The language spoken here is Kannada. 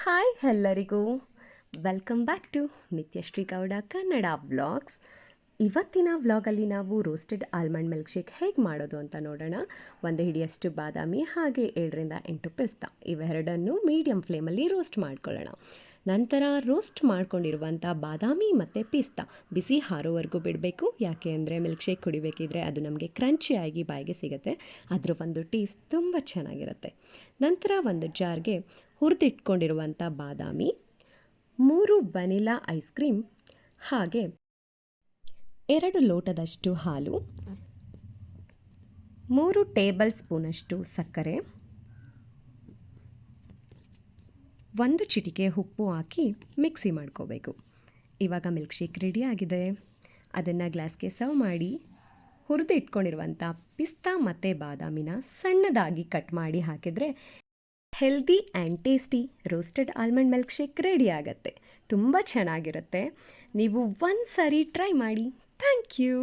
ಹಾಯ್ ಎಲ್ಲರಿಗೂ welcome back to Nithyashree Gowda Kannada vlogs. ಇವತ್ತಿನ ವ್ಲಾಗಲ್ಲಿ ನಾವು ರೋಸ್ಟೆಡ್ ಆಲ್ಮಂಡ್ ಮಿಲ್ಕ್ ಶೇಕ್ ಹೇಗೆ ಮಾಡೋದು ಅಂತ ನೋಡೋಣ. ಒಂದು ಹಿಡಿಯಷ್ಟು ಬಾದಾಮಿ ಹಾಗೆ 7-8 ಪಿಸ್ತಾ ಇವೆರಡನ್ನು ಮೀಡಿಯಮ್ ಫ್ಲೇಮಲ್ಲಿ ರೋಸ್ಟ್ ಮಾಡ್ಕೊಳ್ಳೋಣ. ನಂತರ ರೋಸ್ಟ್ ಮಾಡ್ಕೊಂಡಿರುವಂಥ ಬಾದಾಮಿ ಮತ್ತು ಪಿಸ್ತಾ ಬಿಸಿ ಹಾರೋವರೆಗೂ ಬಿಡಬೇಕು. ಯಾಕೆ ಅಂದರೆ ಮಿಲ್ಕ್ ಶೇಕ್ ಕುಡಿಬೇಕಿದ್ರೆ ಅದು ನಮಗೆ ಕ್ರಂಚಿಯಾಗಿ ಬಾಯಿಗೆ ಸಿಗುತ್ತೆ. ಅದರ ಒಂದು ಟೇಸ್ಟ್ ತುಂಬ ಚೆನ್ನಾಗಿರುತ್ತೆ. ನಂತರ ಒಂದು ಜಾರ್ಗೆ ಹುರಿದಿಟ್ಕೊಂಡಿರುವಂಥ ಬಾದಾಮಿ, 3 ವೆನಿಲಾ ಐಸ್ ಕ್ರೀಮ್ ಹಾಗೆ 2 ಲೋಟದಷ್ಟು ಹಾಲು, 3 ಟೇಬಲ್ ಸ್ಪೂನಷ್ಟು ಸಕ್ಕರೆ, 1 ಚಿಟಿಕೆ ಉಪ್ಪು ಹಾಕಿ ಮಿಕ್ಸಿ ಮಾಡ್ಕೋಬೇಕು. ಇವಾಗ ಮಿಲ್ಕ್ ಶೇಕ್ ರೆಡಿ ಆಗಿದೆ. ಅದನ್ನು ಗ್ಲಾಸ್ಗೆ ಸರ್ವ್ ಮಾಡಿ ಹುರಿದು ಇಟ್ಕೊಂಡಿರುವಂಥ ಪಿಸ್ತಾ ಮತ್ತು ಬಾದಾಮಿನ ಸಣ್ಣದಾಗಿ ಕಟ್ ಮಾಡಿ ಹಾಕಿದರೆ healthy and tasty roasted almond milk shake ready ಆಗುತ್ತೆ. ತುಂಬ ಚೆನ್ನಾಗಿರುತ್ತೆ. ನೀವು ಒಂದು ಸಾರಿ ಟ್ರೈ ಮಾಡಿ. Thank you.